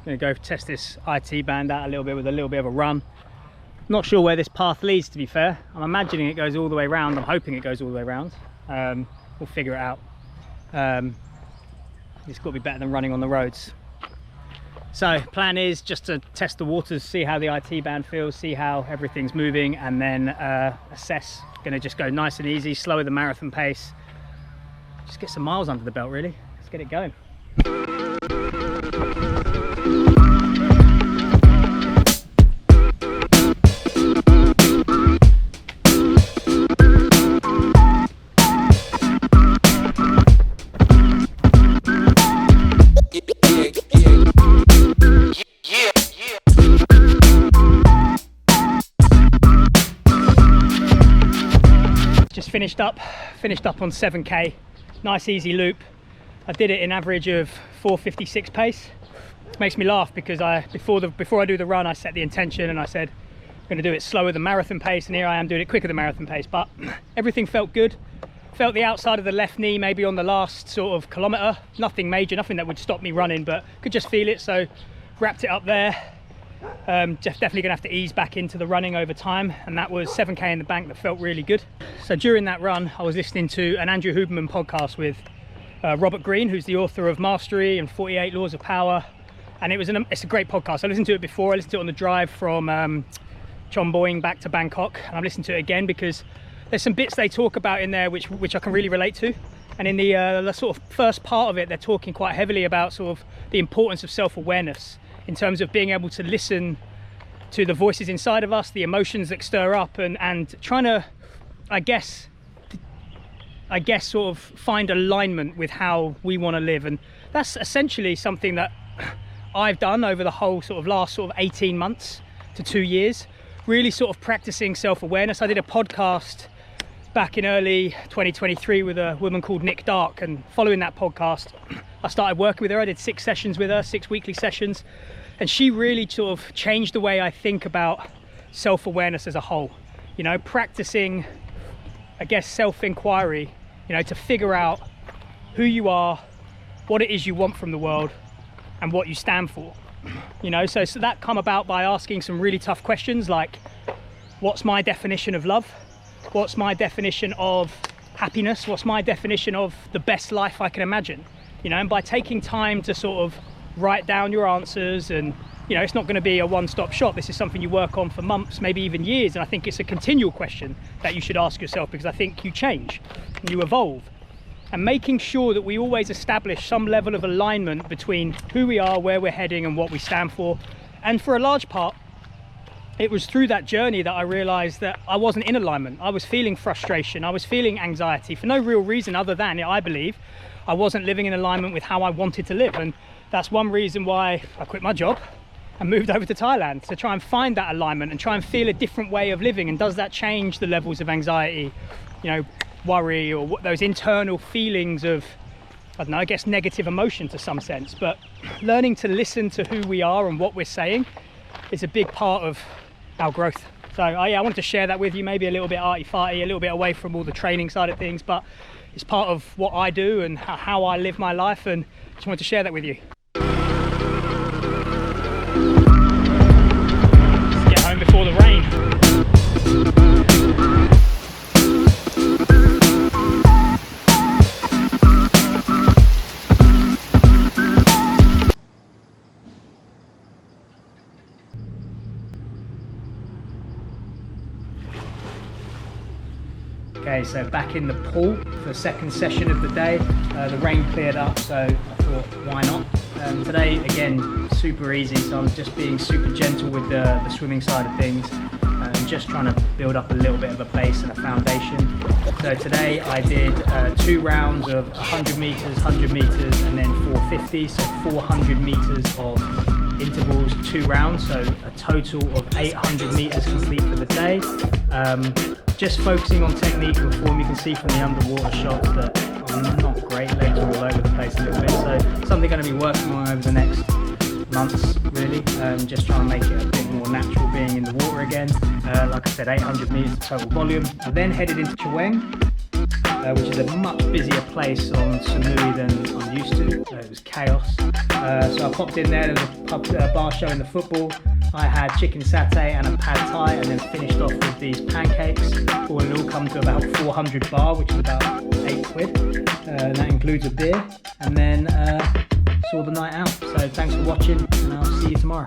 going to go test this IT band out a little bit with a little bit of a run. Not sure where this path leads, to be fair. I'm imagining it goes all the way around. I'm hoping it goes all the way around. We'll figure it out. It's got to be better than running on the roads. So plan is just to test the waters, see how the IT band feels, see how everything's moving, and then assess. Going to just go nice and easy, slower than marathon pace. Just get some miles under the belt, really. Let's get it going. Just finished up on 7k, nice easy loop. I did it in average of 4:56 pace. It makes me laugh because before I do the run, I set the intention and I said I'm going to do it slower than marathon pace, and here I am doing it quicker than marathon pace. But everything felt good. Felt the outside of the left knee maybe on the last sort of kilometre. Nothing major, nothing that would stop me running, but could just feel it. So wrapped it up there. Just definitely gonna have to ease back into the running over time, and that was 7k in the bank. That felt really good. So during that run I was listening to an Andrew Huberman podcast with Robert Greene, who's the author of Mastery and 48 Laws of Power, and it's a great podcast. I listened to it before. I listened to it on the drive from Chonburi back to Bangkok, and I've listened to it again because there's some bits they talk about in there which I can really relate to. And in the sort of first part of it, they're talking quite heavily about sort of the importance of self-awareness in terms of being able to listen to the voices inside of us, the emotions that stir up, and trying to, I guess sort of find alignment with how we want to live. And that's essentially something that I've done over the whole sort of last sort of 18 months to 2 years, really sort of practicing self-awareness. I did a podcast back in early 2023 with a woman called Nick Dark, and following that podcast I started working with her. I did 6 sessions with her, 6 weekly sessions, and she really sort of changed the way I think about self-awareness as a whole. You know, practicing, I guess, self-inquiry, you know, to figure out who you are, what it is you want from the world, and what you stand for. You know, so that come about by asking some really tough questions like, what's my definition of love? What's my definition of happiness? What's my definition of the best life I can imagine? You know, and by taking time to sort of write down your answers, and you know, it's not going to be a one-stop shop. This is something you work on for months, maybe even years, and I think it's a continual question that you should ask yourself, because I think you change and you evolve. And making sure that we always establish some level of alignment between who we are, where we're heading, and what we stand for. And for a large part, it was through that journey that I realized that I wasn't in alignment. I was feeling frustration, I was feeling anxiety for no real reason other than, I believe, I wasn't living in alignment with how I wanted to live. And that's one reason why I quit my job and moved over to Thailand, to try and find that alignment and try and feel a different way of living. And does that change the levels of anxiety, you know, worry, or what those internal feelings of, I don't know, I guess negative emotion to some sense. But learning to listen to who we are and what we're saying is a big part of our growth. So I wanted to share that with you, maybe a little bit arty-farty, a little bit away from all the training side of things, but it's part of what I do and how I live my life, and just wanted to share that with you. Let's get home before the rain. Okay, so back in the pool for the second session of the day. The rain cleared up, so I thought, why not? Today, again, super easy, so I'm just being super gentle with the swimming side of things, and just trying to build up a little bit of a base and a foundation. So today I did 2 rounds of 100 meters, 100 meters, and then 450, so 400 meters of intervals, 2 rounds, so a total of 800 meters complete for the day. Just focusing on technique and form. You can see from the underwater shots that I'm not great, legs are all over the place a little bit, so something going to be working on over the next months, really. Just trying to make it a bit more natural being in the water again. Like I said, 800 meters total volume. I then headed into Chaweng. which is a much busier place on Samui than I'm used to. It was chaos. So I popped in there. There was a bar showing the football. I had chicken satay and a pad thai, and then finished off with these pancakes. All in all, come to about 400 bar, which is about 8 quid. And that includes a beer. And then saw the night out. So thanks for watching, and I'll see you tomorrow.